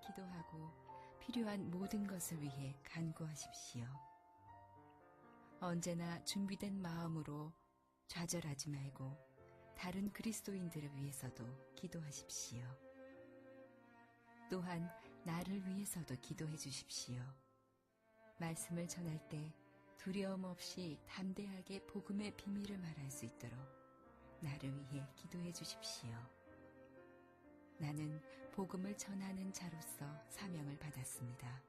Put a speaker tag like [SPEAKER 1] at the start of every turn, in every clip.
[SPEAKER 1] 기도하고 필요한 모든 것을 위해 간구하십시오. 언제나 준비된 마음으로 좌절하지 말고 다른 그리스도인들을 위해서도 기도하십시오. 또한 나를 위해서도 기도해 주십시오. 말씀을 전할 때 두려움 없이 담대하게 복음의 비밀을 말할 수 있도록 나를 위해 기도해 주십시오. 나는 복음을 전하는 자로서 사명을 받았습니다.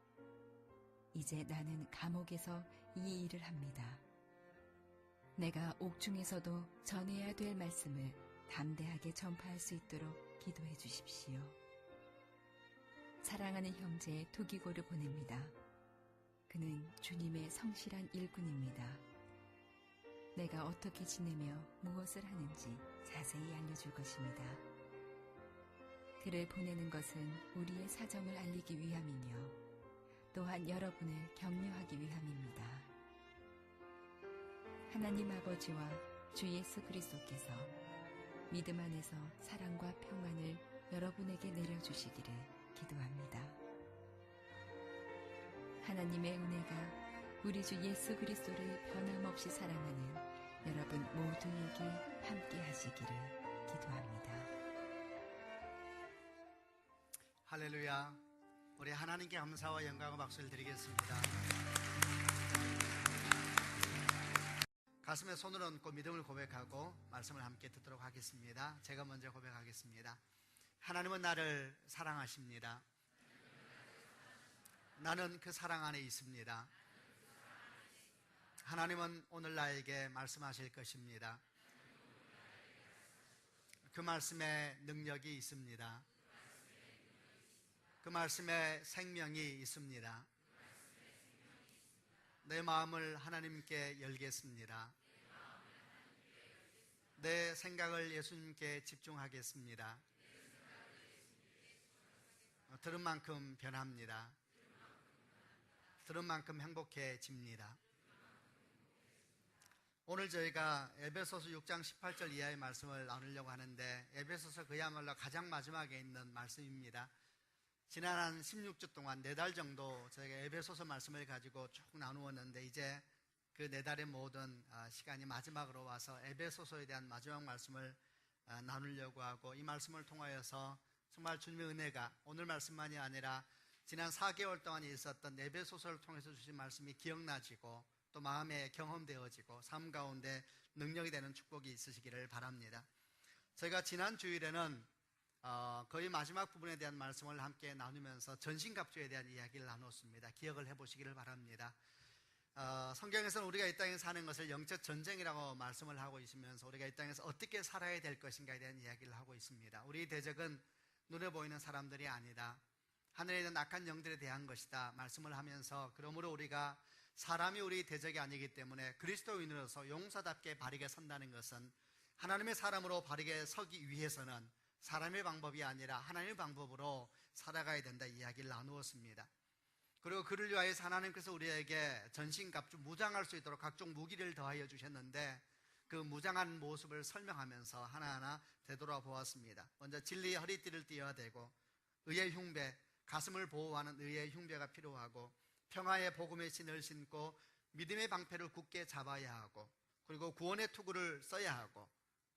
[SPEAKER 1] 이제 나는 감옥에서 이 일을 합니다. 내가 옥중에서도 전해야 될 말씀을 담대하게 전파할 수 있도록 기도해 주십시오. 사랑하는 형제 두기고를 보냅니다. 그는 주님의 성실한 일꾼입니다. 내가 어떻게 지내며 무엇을 하는지 자세히 알려줄 것입니다. 그를 보내는 것은 우리의 사정을 알리기 위함이며 또한 여러분을 격려하기 위함입니다. 하나님 아버지와 주 예수 그리스도께서 믿음 안에서 사랑과 평안을 여러분에게 내려주시기를 기도합니다. 하나님의 은혜가 우리 주 예수 그리스도를 변함없이 사랑하는 여러분 모두에게 함께 하시기를 기도합니다.
[SPEAKER 2] 할렐루야. 우리 하나님께 감사와 영광과 박수를 드리겠습니다. 가슴에 손을 얹고 믿음을 고백하고 말씀을 함께 듣도록 하겠습니다. 제가 먼저 고백하겠습니다. 하나님은 나를 사랑하십니다. 나는 그 사랑 안에 있습니다. 하나님은 오늘 나에게 말씀하실 것입니다. 그 말씀에 능력이 있습니다. 그 말씀에 생명이 있습니다. 내 마음을 하나님께 열겠습니다. 내 생각을 예수님께 집중하겠습니다. 들은 만큼 변합니다. 들은 만큼 행복해집니다. 오늘 저희가 에베소서 6장 18절 이하의 말씀을 나누려고 하는데 에베소서 그야말로 가장 마지막에 있는 말씀입니다. 지난 한 16주 동안 4달 정도 저희가 에베소서 말씀을 가지고 쭉 나누었는데 이제 그 4달의 모든 시간이 마지막으로 와서 에베소서에 대한 마지막 말씀을 나누려고 하고 이 말씀을 통하여서 정말 주님의 은혜가 오늘 말씀만이 아니라 지난 4개월 동안 있었던 에베소서를 통해서 주신 말씀이 기억나지고 또 마음에 경험되어지고 삶 가운데 능력이 되는 축복이 있으시기를 바랍니다. 저희가 지난 주일에는 거의 마지막 부분에 대한 말씀을 함께 나누면서 전신갑주에 대한 이야기를 나눴습니다. 기억을 해보시기를 바랍니다. 성경에서는 우리가 이 땅에 사는 것을 영적 전쟁이라고 말씀을 하고 있으면서 우리가 이 땅에서 어떻게 살아야 될 것인가에 대한 이야기를 하고 있습니다. 우리 대적은 눈에 보이는 사람들이 아니다. 하늘에 있는 악한 영들에 대한 것이다 말씀을 하면서 그러므로 우리가 사람이 우리 대적이 아니기 때문에 그리스도인으로서 용사답게 바르게 선다는 것은 하나님의 사람으로 바르게 서기 위해서는 사람의 방법이 아니라 하나님의 방법으로 살아가야 된다 이야기를 나누었습니다. 그리고 그를 위하여서 하나님께서 우리에게 전신갑주 무장할 수 있도록 각종 무기를 더하여 주셨는데 그 무장한 모습을 설명하면서 하나하나 되돌아보았습니다. 먼저 진리의 허리띠를 띠어야 되고 의의 흉배, 가슴을 보호하는 의의 흉배가 필요하고 평화의 복음의 신을 신고 믿음의 방패를 굳게 잡아야 하고 그리고 구원의 투구를 써야 하고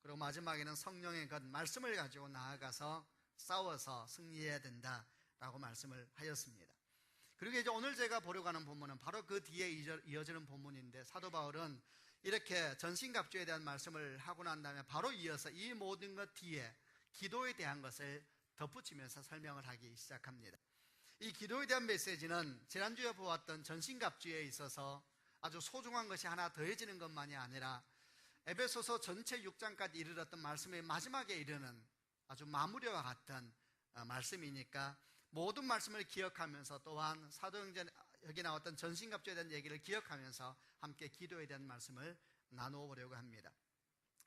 [SPEAKER 2] 그리고 마지막에는 성령의 것 말씀을 가지고 나아가서 싸워서 승리해야 된다라고 말씀을 하였습니다. 그리고 이제 오늘 제가 보려고 하는 본문은 바로 그 뒤에 이어지는 본문인데 사도 바울은 이렇게 전신갑주에 대한 말씀을 하고 난 다음에 바로 이어서 이 모든 것 뒤에 기도에 대한 것을 덧붙이면서 설명을 하기 시작합니다. 이 기도에 대한 메시지는 지난주에 보았던 전신갑주에 있어서 아주 소중한 것이 하나 더해지는 것만이 아니라 에베소서 전체 6장까지 이르렀던 말씀의 마지막에 이르는 아주 마무리와 같은 말씀이니까 모든 말씀을 기억하면서 또한 사도행전 여기 나왔던 전신갑주에 대한 얘기를 기억하면서 함께 기도에 대한 말씀을 나누어 보려고 합니다.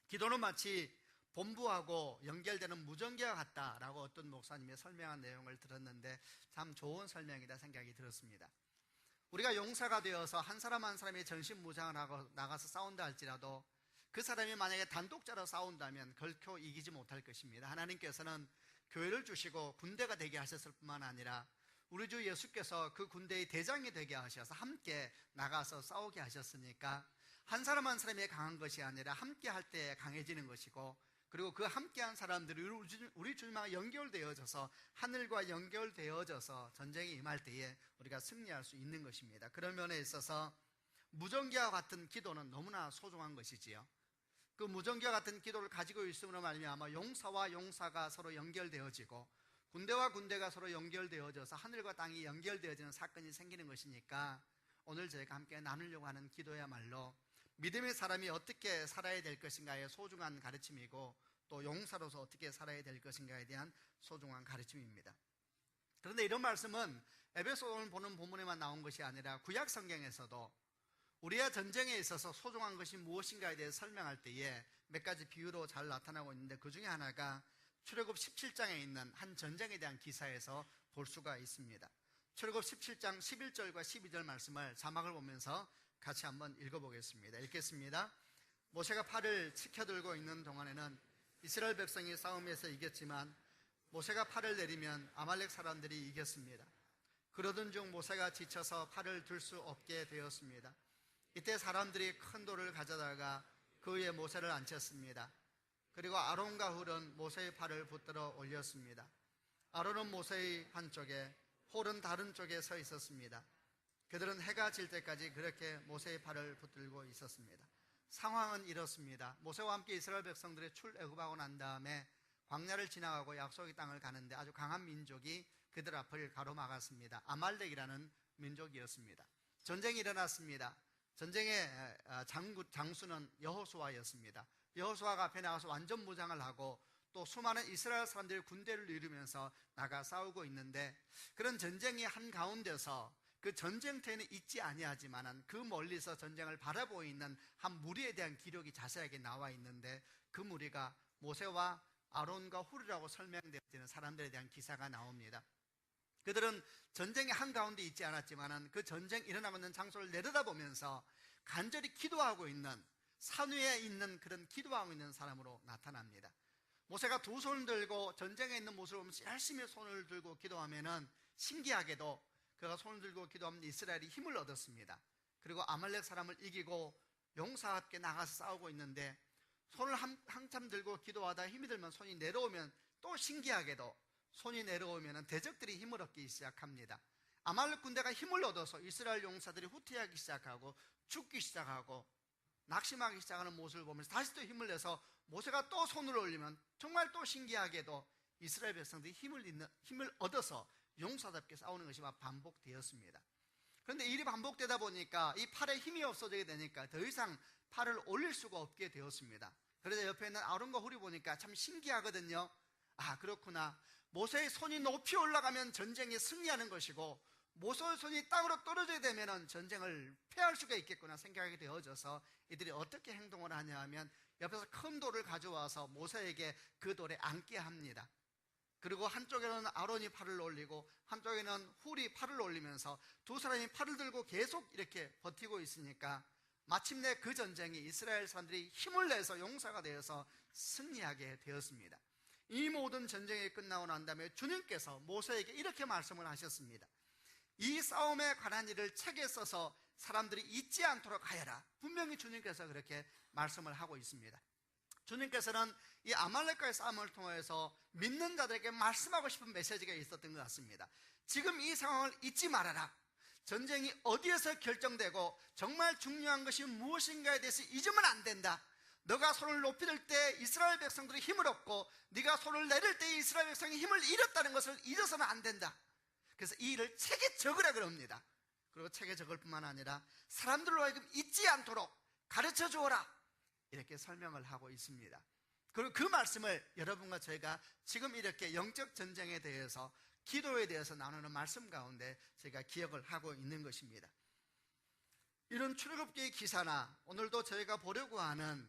[SPEAKER 2] 기도는 마치 본부하고 연결되는 무전기와 같다라고 어떤 목사님이 설명한 내용을 들었는데 참 좋은 설명이다 생각이 들었습니다. 우리가 용사가 되어서 한 사람 한 사람이 전신무장을 하고 나가서 싸운다 할지라도 그 사람이 만약에 단독자로 싸운다면 결코 이기지 못할 것입니다. 하나님께서는 교회를 주시고 군대가 되게 하셨을 뿐만 아니라 우리 주 예수께서 그 군대의 대장이 되게 하셔서 함께 나가서 싸우게 하셨으니까 한 사람 한 사람이 강한 것이 아니라 함께 할 때 강해지는 것이고, 그리고 그 함께한 사람들이 우리 주님과 연결되어져서 하늘과 연결되어져서 전쟁에 임할 때에 우리가 승리할 수 있는 것입니다. 그런 면에 있어서 무전기와 같은 기도는 너무나 소중한 것이지요. 그 무전기와 같은 기도를 가지고 있음으로 말미암아 용사와 용사가 서로 연결되어지고 군대와 군대가 서로 연결되어져서 하늘과 땅이 연결되어지는 사건이 생기는 것이니까 오늘 저희가 함께 나누려고 하는 기도야말로 믿음의 사람이 어떻게 살아야 될 것인가의 소중한 가르침이고, 또 용사로서 어떻게 살아야 될 것인가에 대한 소중한 가르침입니다. 그런데 이런 말씀은 에베소 오늘 보는 본문에만 나온 것이 아니라 구약 성경에서도 우리의 전쟁에 있어서 소중한 것이 무엇인가에 대해 설명할 때에 몇 가지 비유로 잘 나타나고 있는데, 그 중에 하나가 출애굽 17장에 있는 한 전쟁에 대한 기사에서 볼 수가 있습니다. 출애굽 17장 11절과 12절 말씀을 자막을 보면서 같이 한번 읽어보겠습니다. 읽겠습니다. 모세가 팔을 치켜들고 있는 동안에는 이스라엘 백성이 싸움에서 이겼지만 모세가 팔을 내리면 아말렉 사람들이 이겼습니다. 그러던 중 모세가 지쳐서 팔을 들 수 없게 되었습니다. 이때 사람들이 큰 돌을 가져다가 그 위에 모세를 앉혔습니다. 그리고 아론과 훌은 모세의 팔을 붙들어 올렸습니다. 아론은 모세의 한쪽에, 홀은 다른 쪽에 서 있었습니다. 그들은 해가 질 때까지 그렇게 모세의 팔을 붙들고 있었습니다. 상황은 이렇습니다. 모세와 함께 이스라엘 백성들이 출애굽하고 난 다음에 광야를 지나가고 약속의 땅을 가는데 아주 강한 민족이 그들 앞을 가로막았습니다. 아말렉이라는 민족이었습니다. 전쟁이 일어났습니다. 전쟁의 장수는 여호수아였습니다. 여호수아가 앞에 나가서 완전 무장을 하고 또 수많은 이스라엘 사람들이 군대를 이루면서 나가 싸우고 있는데, 그런 전쟁이 한가운데서 그 전쟁터에는 있지 아니하지만 그 멀리서 전쟁을 바라보고 있는 한 무리에 대한 기록이 자세하게 나와 있는데, 그 무리가 모세와 아론과 훌이라고 설명되어지는 사람들에 대한 기사가 나옵니다. 그들은 전쟁의 한가운데 있지 않았지만 그 전쟁 일어나고 있는 장소를 내려다보면서 간절히 기도하고 있는, 산 위에 있는 그런 기도하고 있는 사람으로 나타납니다. 모세가 두 손을 들고 전쟁에 있는 모습을 보면서 열심히 손을 들고 기도하면은 신기하게도 그가 손을 들고 기도하면 이스라엘이 힘을 얻었습니다. 그리고 아말렉 사람을 이기고 용사와 함께 나가서 싸우고 있는데, 손을 한참 들고 기도하다 힘이 들면 손이 내려오면 또 신기하게도 손이 내려오면 대적들이 힘을 얻기 시작합니다. 아말렉 군대가 힘을 얻어서 이스라엘 용사들이 후퇴하기 시작하고 죽기 시작하고 낙심하기 시작하는 모습을 보면서 다시 또 힘을 내서 모세가 또 손을 올리면 정말 또 신기하게도 이스라엘 백성들이 힘을 얻어서 용사답게 싸우는 것이 반복되었습니다. 그런데 일이 반복되다 보니까 이 팔에 힘이 없어지게 되니까 더 이상 팔을 올릴 수가 없게 되었습니다. 그래서 옆에 있는 아론과 훌이 보니까 참 신기하거든요. 아, 그렇구나. 모세의 손이 높이 올라가면 전쟁에 승리하는 것이고 모세의 손이 땅으로 떨어지게 되면 전쟁을 패할 수가 있겠구나 생각하게 되어져서 이들이 어떻게 행동을 하냐 하면 옆에서 큰 돌을 가져와서 모세에게 그 돌에 앉게 합니다. 그리고 한쪽에는 아론이 팔을 올리고 한쪽에는 훌이 팔을 올리면서 두 사람이 팔을 들고 계속 이렇게 버티고 있으니까 마침내 그 전쟁이 이스라엘 사람들이 힘을 내서 용사가 되어서 승리하게 되었습니다. 이 모든 전쟁이 끝나고 난 다음에 주님께서 모세에게 이렇게 말씀을 하셨습니다. 이 싸움에 관한 일을 책에 써서 사람들이 잊지 않도록 하여라. 분명히 주님께서 그렇게 말씀을 하고 있습니다. 주님께서는 이 아말렉과의 싸움을 통해서 믿는 자들에게 말씀하고 싶은 메시지가 있었던 것 같습니다. 지금 이 상황을 잊지 말아라. 전쟁이 어디에서 결정되고 정말 중요한 것이 무엇인가에 대해서 잊으면 안 된다. 너가 손을 높이 들 때 이스라엘 백성들이 힘을 얻고 네가 손을 내릴 때 이스라엘 백성이 힘을 잃었다는 것을 잊어서는 안 된다. 그래서 이 일을 책에 적으라 그럽니다. 그리고 책에 적을 뿐만 아니라 사람들로 하여금 잊지 않도록 가르쳐 주어라. 이렇게 설명을 하고 있습니다. 그리고 그 말씀을 여러분과 저희가 지금 이렇게 영적 전쟁에 대해서, 기도에 대해서 나누는 말씀 가운데 저희가 기억을 하고 있는 것입니다. 이런 출애굽기의 기사나 오늘도 저희가 보려고 하는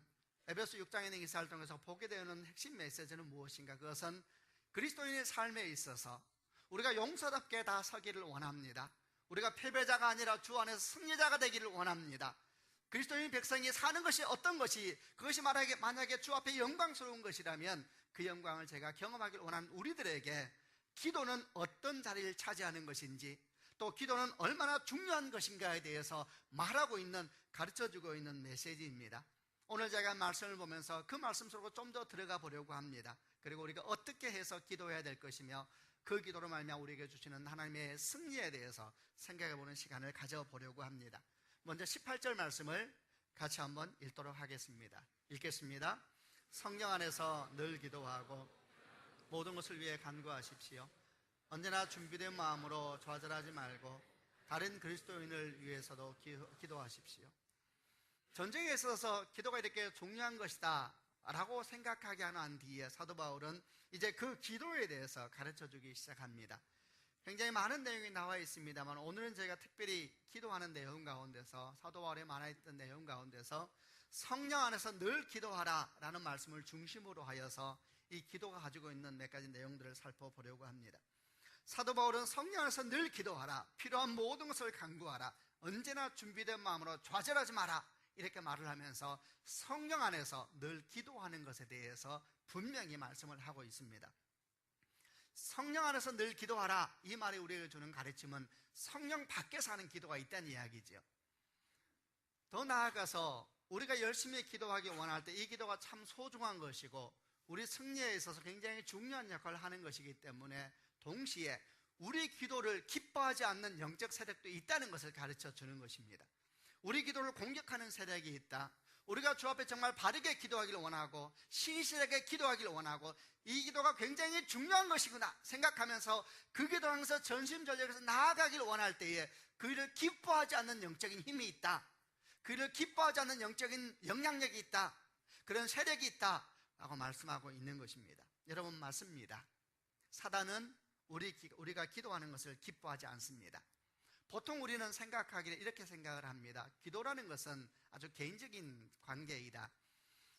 [SPEAKER 2] 에베소 6장에 있는 기사를 통해서 보게 되는 핵심 메시지는 무엇인가? 그것은 그리스도인의 삶에 있어서 우리가 용사답게 다 서기를 원합니다. 우리가 패배자가 아니라 주 안에서 승리자가 되기를 원합니다. 그리스도인 백성이 사는 것이 어떤 것이, 그것이 만약에 주 앞에 영광스러운 것이라면 그 영광을 제가 경험하기를 원하는 우리들에게 기도는 어떤 자리를 차지하는 것인지, 또 기도는 얼마나 중요한 것인가에 대해서 말하고 있는, 가르쳐주고 있는 메시지입니다. 오늘 제가 말씀을 보면서 그 말씀 속으로 좀 더 들어가 보려고 합니다. 그리고 우리가 어떻게 해서 기도해야 될 것이며, 그 기도로 말미암아 우리에게 주시는 하나님의 승리에 대해서 생각해보는 시간을 가져보려고 합니다. 먼저 18절 말씀을 같이 한번 읽도록 하겠습니다. 읽겠습니다. 성령 안에서 늘 기도하고 모든 것을 위해 간구하십시오. 언제나 준비된 마음으로 좌절하지 말고 다른 그리스도인을 위해서도 기도하십시오. 전쟁에 있어서 기도가 이렇게 중요한 것이다 라고 생각하게 한 뒤에 사도 바울은 이제 그 기도에 대해서 가르쳐주기 시작합니다. 굉장히 많은 내용이 나와 있습니다만, 오늘은 제가 특별히 기도하는 내용 가운데서, 사도 바울에 많아있던 내용 가운데서 성령 안에서 늘 기도하라 라는 말씀을 중심으로 하여서 이 기도가 가지고 있는 몇 가지 내용들을 살펴보려고 합니다. 사도 바울은 성령 안에서 늘 기도하라, 필요한 모든 것을 간구하라, 언제나 준비된 마음으로 좌절하지 마라, 이렇게 말을 하면서 성령 안에서 늘 기도하는 것에 대해서 분명히 말씀을 하고 있습니다. 성령 안에서 늘 기도하라, 이 말이 우리에게 주는 가르침은 성령 밖에서 하는 기도가 있다는 이야기죠. 더 나아가서 우리가 열심히 기도하기 원할 때 이 기도가 참 소중한 것이고 우리 승리에 있어서 굉장히 중요한 역할을 하는 것이기 때문에, 동시에 우리 기도를 기뻐하지 않는 영적 세력도 있다는 것을 가르쳐 주는 것입니다. 우리 기도를 공격하는 세력이 있다. 우리가 주 앞에 정말 바르게 기도하기를 원하고 신실하게 기도하기를 원하고 이 기도가 굉장히 중요한 것이구나 생각하면서 그 기도하면서 전심전력에서 나아가기를 원할 때에 그 일을 기뻐하지 않는 영적인 힘이 있다. 그 일을 기뻐하지 않는 영적인 영향력이 있다. 그런 세력이 있다 라고 말씀하고 있는 것입니다. 여러분, 맞습니다. 사단은 우리가 기도하는 것을 기뻐하지 않습니다. 보통 우리는 생각하기를 이렇게 생각을 합니다. 기도라는 것은 아주 개인적인 관계이다.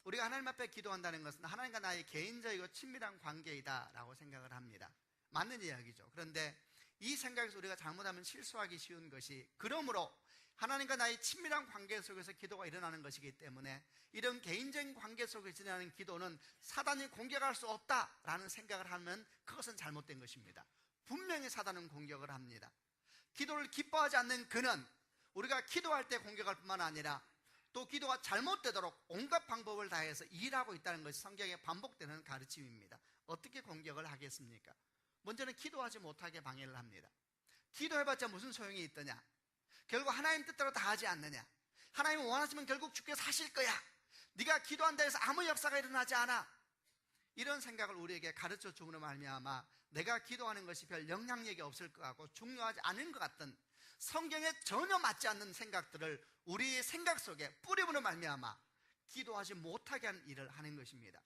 [SPEAKER 2] 우리가 하나님 앞에 기도한다는 것은 하나님과 나의 개인적이고 친밀한 관계이다 라고 생각을 합니다. 맞는 이야기죠. 그런데 이 생각에서 우리가 잘못하면 실수하기 쉬운 것이, 그러므로 하나님과 나의 친밀한 관계 속에서 기도가 일어나는 것이기 때문에 이런 개인적인 관계 속에서 일어나는 기도는 사단이 공격할 수 없다라는 생각을 하면 그것은 잘못된 것입니다. 분명히 사단은 공격을 합니다. 기도를 기뻐하지 않는 그는 우리가 기도할 때 공격할 뿐만 아니라 또 기도가 잘못되도록 온갖 방법을 다해서 일하고 있다는 것이 성경에 반복되는 가르침입니다. 어떻게 공격을 하겠습니까? 먼저는 기도하지 못하게 방해를 합니다. 기도해봤자 무슨 소용이 있더냐? 결국 하나님 뜻대로 다 하지 않느냐? 하나님 원하시면 결국 주께서 하실 거야. 네가 기도한다 해서 아무 역사가 일어나지 않아. 이런 생각을 우리에게 가르쳐 주므로 말미암아 내가 기도하는 것이 별 영향력이 없을 것 같고 중요하지 않은 것 같던, 성경에 전혀 맞지 않는 생각들을 우리의 생각 속에 뿌리므로 말미암아 기도하지 못하게 하는 일을 하는 것입니다.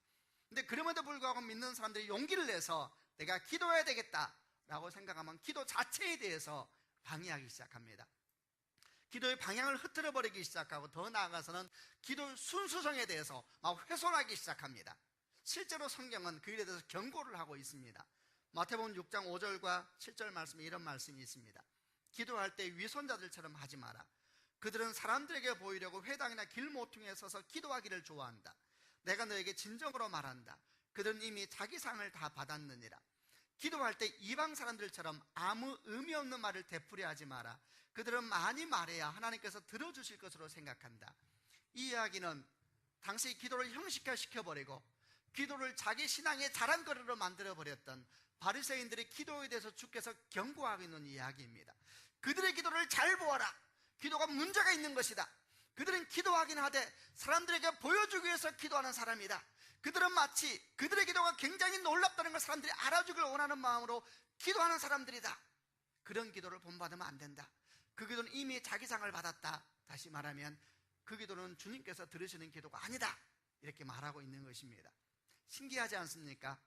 [SPEAKER 2] 근데 그럼에도 불구하고 믿는 사람들이 용기를 내서 내가 기도해야 되겠다라고 생각하면 기도 자체에 대해서 방해하기 시작합니다. 기도의 방향을 흐트러 버리기 시작하고, 더 나아가서는 기도의 순수성에 대해서 막 훼손하기 시작합니다. 실제로 성경은 그 일에 대해서 경고를 하고 있습니다. 마태복음 6장 5절과 7절 말씀에 이런 말씀이 있습니다. 기도할 때 위선자들처럼 하지 마라. 그들은 사람들에게 보이려고 회당이나 길모퉁이에 서서 기도하기를 좋아한다. 내가 너에게 진정으로 말한다. 그들은 이미 자기 상을 다 받았느니라. 기도할 때 이방 사람들처럼 아무 의미 없는 말을 되풀이하지 마라. 그들은 많이 말해야 하나님께서 들어주실 것으로 생각한다. 이 이야기는 당시 기도를 형식화시켜버리고 기도를 자기 신앙의 자랑거리로 만들어버렸던 바리새인들의 기도에 대해서 주께서 경고하고 있는 이야기입니다. 그들의 기도를 잘 보아라. 기도가 문제가 있는 것이다. 그들은 기도하긴 하되 사람들에게 보여주기 위해서 기도하는 사람이다. 그들은 마치 그들의 기도가 굉장히 놀랍다는 걸 사람들이 알아주길 원하는 마음으로 기도하는 사람들이다. 그런 기도를 본받으면 안 된다. 그 기도는 이미 자기 상을 받았다. 다시 말하면 그 기도는 주님께서 들으시는 기도가 아니다. 이렇게 말하고 있는 것입니다. 신기하지 않습니까?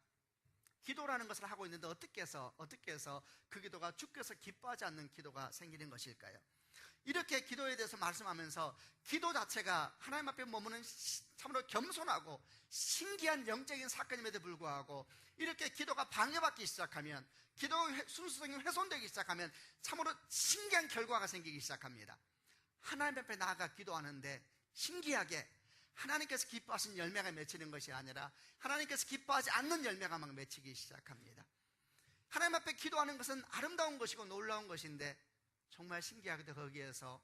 [SPEAKER 2] 기도라는 것을 하고 있는데 어떻게 해서 그 기도가 주께서 기뻐하지 않는 기도가 생기는 것일까요? 이렇게 기도에 대해서 말씀하면서 기도 자체가 하나님 앞에 머무는 참으로 겸손하고 신기한 영적인 사건임에도 불구하고 이렇게 기도가 방해받기 시작하면, 기도의 순수성이 훼손되기 시작하면 참으로 신기한 결과가 생기기 시작합니다. 하나님 앞에 나아가 기도하는데 신기하게 하나님께서 기뻐하신 열매가 맺히는 것이 아니라 하나님께서 기뻐하지 않는 열매가 막 맺히기 시작합니다. 하나님 앞에 기도하는 것은 아름다운 것이고 놀라운 것인데 정말 신기하게도 거기에서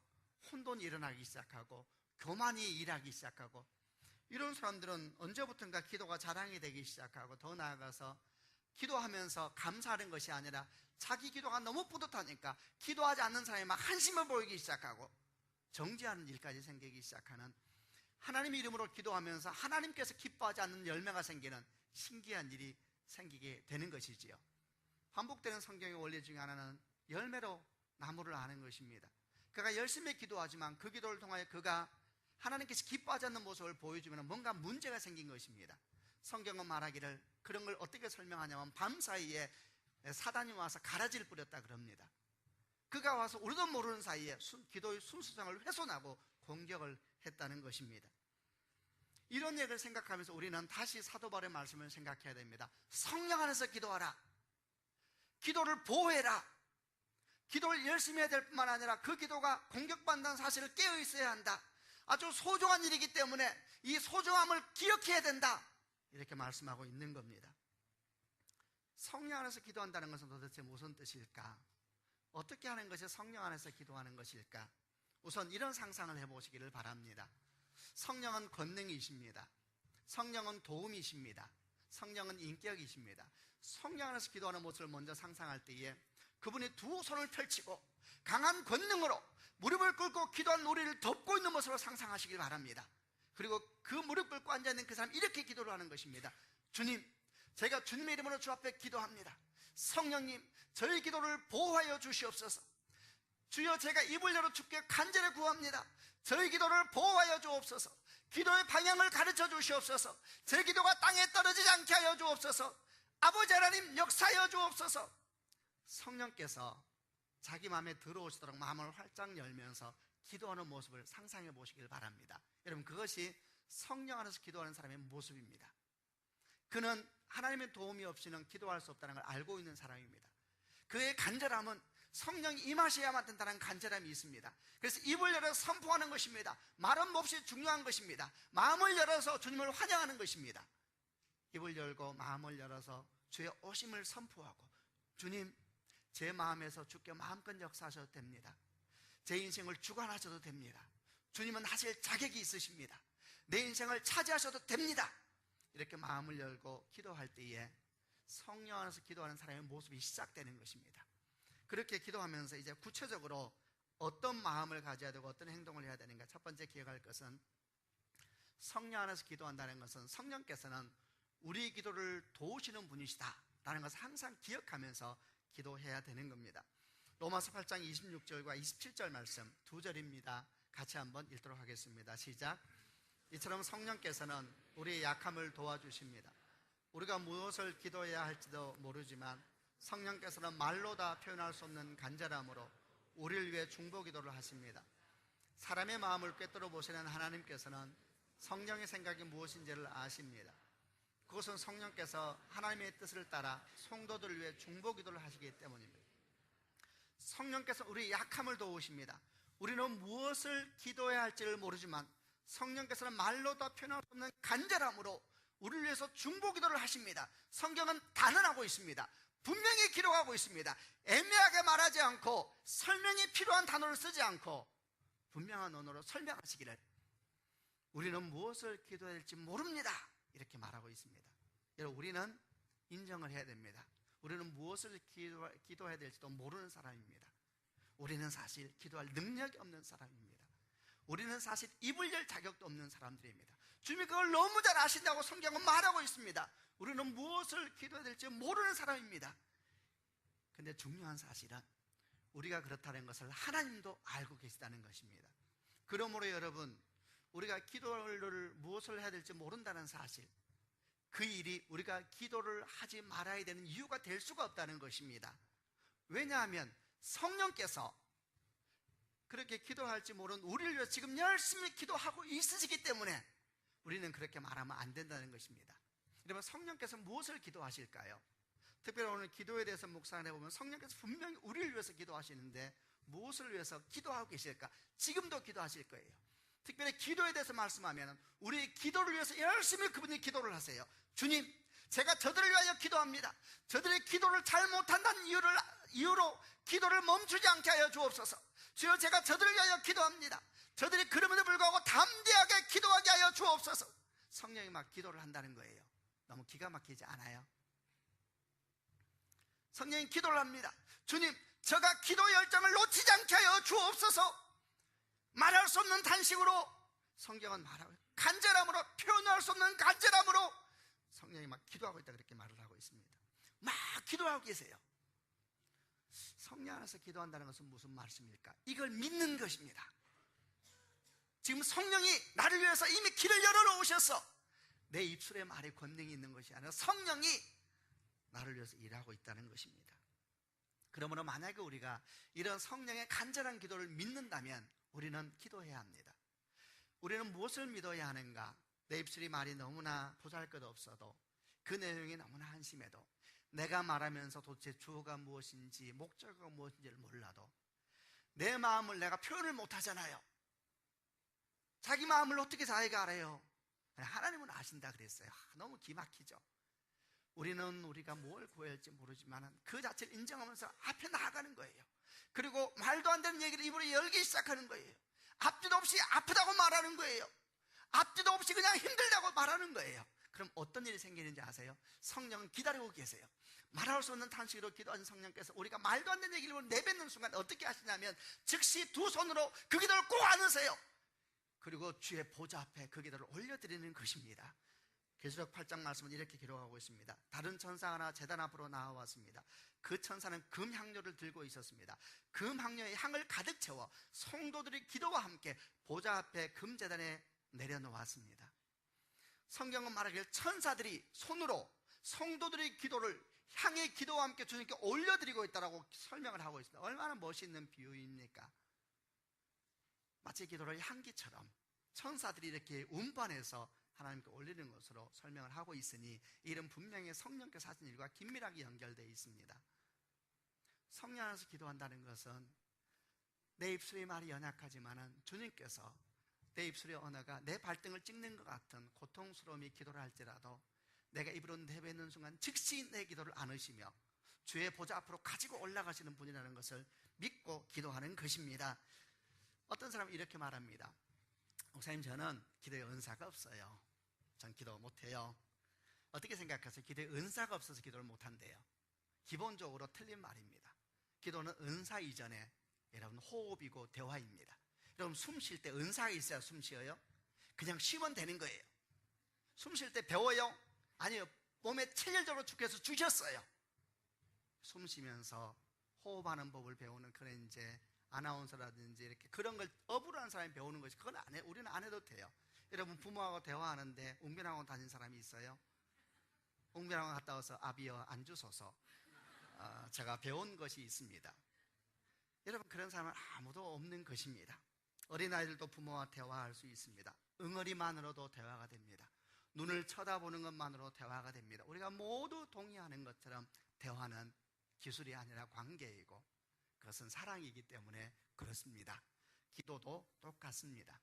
[SPEAKER 2] 혼돈이 일어나기 시작하고 교만이 일하기 시작하고 이런 사람들은 언제부턴가 기도가 자랑이 되기 시작하고 더 나아가서 기도하면서 감사하는 것이 아니라 자기 기도가 너무 뿌듯하니까 기도하지 않는 사람이 막 한심을 보이기 시작하고 정죄하는 일까지 생기기 시작하는 하나님의 이름으로 기도하면서 하나님께서 기뻐하지 않는 열매가 생기는 신기한 일이 생기게 되는 것이지요. 반복되는 성경의 원리 중에 하나는 열매로 나무를 아는 것입니다. 그가 열심히 기도하지만 그 기도를 통하여 그가 하나님께서 기뻐하지 않는 모습을 보여주면 뭔가 문제가 생긴 것입니다. 성경은 말하기를 그런 걸 어떻게 설명하냐면 밤사이에 사단이 와서 가라지를 뿌렸다 그럽니다. 그가 와서 우리도 모르는 사이에 기도의 순수성을 훼손하고 공격을 했다는 것입니다. 이런 얘기를 생각하면서 우리는 다시 사도 바울의 말씀을 생각해야 됩니다. 성령 안에서 기도하라. 기도를 보호해라. 기도를 열심히 해야 될 뿐만 아니라 그 기도가 공격받는다는 사실을 깨어 있어야 한다. 아주 소중한 일이기 때문에 이 소중함을 기억해야 된다. 이렇게 말씀하고 있는 겁니다. 성령 안에서 기도한다는 것은 도대체 무슨 뜻일까? 어떻게 하는 것이 성령 안에서 기도하는 것일까? 우선 이런 상상을 해보시기를 바랍니다. 성령은 권능이십니다. 성령은 도움이십니다. 성령은 인격이십니다. 성령 안에서 기도하는 모습을 먼저 상상할 때에 그분이 두 손을 펼치고 강한 권능으로 무릎을 꿇고 기도한 우리를 덮고 있는 모습을 상상하시길 바랍니다. 그리고 그 무릎 꿇고 앉아있는 그 사람이 이렇게 기도를 하는 것입니다. 주님, 제가 주님의 이름으로 주 앞에 기도합니다. 성령님, 저희 기도를 보호하여 주시옵소서. 주여, 제가 입을 열어 주께 간절히 구합니다. 저희 기도를 보호하여 주옵소서. 기도의 방향을 가르쳐 주시옵소서. 제 기도가 땅에 떨어지지 않게 하여 주옵소서. 아버지 하나님, 역사하여 주옵소서. 성령께서 자기 마음에 들어오시도록 마음을 활짝 열면서 기도하는 모습을 상상해 보시길 바랍니다. 여러분, 그것이 성령 안에서 기도하는 사람의 모습입니다. 그는 하나님의 도움이 없이는 기도할 수 없다는 걸 알고 있는 사람입니다. 그의 간절함은 성령이 임하셔야만 된다는 간절함이 있습니다. 그래서 입을 열어 선포하는 것입니다. 말은 몹시 중요한 것입니다. 마음을 열어서 주님을 환영하는 것입니다. 입을 열고 마음을 열어서 주의 오심을 선포하고, 주님, 제 마음에서 주께 마음껏 역사하셔도 됩니다. 제 인생을 주관하셔도 됩니다. 주님은 하실 자격이 있으십니다. 내 인생을 차지하셔도 됩니다. 이렇게 마음을 열고 기도할 때에 성령 안에서 기도하는 사람의 모습이 시작되는 것입니다. 그렇게 기도하면서 이제 구체적으로 어떤 마음을 가져야 되고 어떤 행동을 해야 되는가, 첫 번째 기억할 것은, 성령 안에서 기도한다는 것은 성령께서는 우리 기도를 도우시는 분이시다 라는 것을 항상 기억하면서 기도해야 되는 겁니다. 로마서 8장 26절과 27절 말씀 두 절입니다. 같이 한번 읽도록 하겠습니다. 시작. 이처럼 성령께서는 우리의 약함을 도와주십니다. 우리가 무엇을 기도해야 할지도 모르지만 성령께서는 말로 다 표현할 수 없는 간절함으로 우리를 위해 중보기도를 하십니다. 사람의 마음을 꿰뚫어 보시는 하나님께서는 성령의 생각이 무엇인지를 아십니다. 그것은 성령께서 하나님의 뜻을 따라 성도들을 위해 중보기도를 하시기 때문입니다. 성령께서 우리의 약함을 도우십니다. 우리는 무엇을 기도해야 할지를 모르지만 성령께서는 말로 다 표현할 수 없는 간절함으로 우리를 위해서 중보기도를 하십니다. 성경은 단언하고 있습니다. 분명히 기록하고 있습니다. 애매하게 말하지 않고 설명이 필요한 단어를 쓰지 않고 분명한 언어로 설명하시기를, 우리는 무엇을 기도해야 될지 모릅니다, 이렇게 말하고 있습니다. 여러분, 우리는 인정을 해야 됩니다. 우리는 무엇을 기도해야 될지도 모르는 사람입니다. 우리는 사실 기도할 능력이 없는 사람입니다. 우리는 사실 입을 열 자격도 없는 사람들입니다. 주님이 그걸 너무 잘 아신다고 성경은 말하고 있습니다. 우리는 무엇을 기도해야 될지 모르는 사람입니다. 근데 중요한 사실은 우리가 그렇다는 것을 하나님도 알고 계시다는 것입니다. 그러므로 여러분, 우리가 기도를 무엇을 해야 될지 모른다는 사실, 그 일이 우리가 기도를 하지 말아야 되는 이유가 될 수가 없다는 것입니다. 왜냐하면 성령께서 그렇게 기도할지 모르는 우리를 위해 지금 열심히 기도하고 있으시기 때문에 우리는 그렇게 말하면 안 된다는 것입니다. 여러분, 성령께서 무엇을 기도하실까요? 특별히 오늘 기도에 대해서 묵상을 해보면 성령께서 분명히 우리를 위해서 기도하시는데 무엇을 위해서 기도하고 계실까? 지금도 기도하실 거예요. 특별히 기도에 대해서 말씀하면 우리의 기도를 위해서 열심히 그분이 기도를 하세요. 주님, 제가 저들을 위하여 기도합니다. 저들의 기도를 잘 못한다는 이유로 기도를 멈추지 않게 하여 주옵소서. 주여, 제가 저들을 위하여 기도합니다. 저들이 그럼에도 불구하고 담대하게 기도하게 하여 주옵소서. 성령이 막 기도를 한다는 거예요. 너무 기가 막히지 않아요? 성령이 기도를 합니다. 주님, 저가 기도 열정을 놓치지 않게 하여 주옵소서. 말할 수 없는 탄식으로, 성경은 말하고 간절함으로, 표현할 수 없는 간절함으로 성령이 막 기도하고 있다, 그렇게 말을 하고 있습니다. 막 기도하고 계세요. 성령 안에서 기도한다는 것은 무슨 말씀일까? 이걸 믿는 것입니다. 지금 성령이 나를 위해서 이미 길을 열어놓으셔서 내 입술에 말의 권능이 있는 것이 아니라 성령이 나를 위해서 일하고 있다는 것입니다. 그러므로 만약에 우리가 이런 성령의 간절한 기도를 믿는다면 우리는 기도해야 합니다. 우리는 무엇을 믿어야 하는가? 내 입술이 말이 너무나 보잘것없어도, 그 내용이 너무나 한심해도, 내가 말하면서 도대체 주어가 무엇인지 목적어가 무엇인지를 몰라도 내 마음을 내가 표현을 못하잖아요. 자기 마음을 어떻게 자기가 알아요? 하나님은 아신다 그랬어요. 너무 기막히죠. 우리는 우리가 뭘 구해야 할지 모르지만 그 자체를 인정하면서 앞에 나아가는 거예요. 그리고 말도 안 되는 얘기를 입으로 열기 시작하는 거예요. 앞뒤도 없이 아프다고 말하는 거예요. 앞뒤도 없이 그냥 힘들다고 말하는 거예요. 그럼 어떤 일이 생기는지 아세요? 성령은 기다리고 계세요. 말할 수 없는 탄식으로 기도하신 성령께서 우리가 말도 안 되는 얘기를 내뱉는 순간 어떻게 하시냐면 즉시 두 손으로 그 기도를 꼭 안으세요. 그리고 주의 보좌 앞에 그 기도를 올려드리는 것입니다. 계시록 8장 말씀은 이렇게 기록하고 있습니다. 다른 천사 하나 제단 앞으로 나와왔습니다. 그 천사는 금향료를 들고 있었습니다. 금향료의 향을 가득 채워 성도들의 기도와 함께 보좌 앞에 금제단에 내려놓았습니다. 성경은 말하길 천사들이 손으로 성도들의 기도를 향의 기도와 함께 주님께 올려드리고 있다고 설명을 하고 있습니다. 얼마나 멋있는 비유입니까? 마치 기도를 향기처럼 천사들이 이렇게 운반해서 하나님께 올리는 것으로 설명을 하고 있으니 이는 분명히 성령께서 하신 일과 긴밀하게 연결되어 있습니다. 성령 안에서 기도한다는 것은 내 입술의 말이 연약하지만 주님께서 내 입술의 언어가 내 발등을 찍는 것 같은 고통스러움이 기도를 할지라도 내가 입으로 내뱉는 순간 즉시 내 기도를 안으시며 주의 보좌 앞으로 가지고 올라가시는 분이라는 것을 믿고 기도하는 것입니다. 어떤 사람은 이렇게 말합니다. 목사님, 저는 기도에 은사가 없어요. 전 기도 못해요. 어떻게 생각하세요? 기도에 은사가 없어서 기도를 못한대요. 기본적으로 틀린 말입니다. 기도는 은사 이전에 여러분 호흡이고 대화입니다. 여러분 숨 쉴 때 은사가 있어야 숨 쉬어요? 그냥 쉬면 되는 거예요. 숨 쉴 때 배워요? 아니요. 몸에 체질적으로 주께서 주셨어요. 숨 쉬면서 호흡하는 법을 배우는 그런 이제 아나운서라든지 이렇게 그런 걸 업으로 하는 사람이 배우는 것이, 그건 안 해. 우리는 안 해도 돼요. 여러분 부모하고 대화하는데 웅변학원 다닌 사람이 있어요? 웅변학원 갔다 와서 아비여 앉으소서. 제가 배운 것이 있습니다. 여러분 그런 사람은 아무도 없는 것입니다. 어린아이들도 부모와 대화할 수 있습니다. 응어리만으로도 대화가 됩니다. 눈을 쳐다보는 것만으로 대화가 됩니다. 우리가 모두 동의하는 것처럼 대화는 기술이 아니라 관계이고 그것은 사랑이기 때문에 그렇습니다. 기도도 똑같습니다.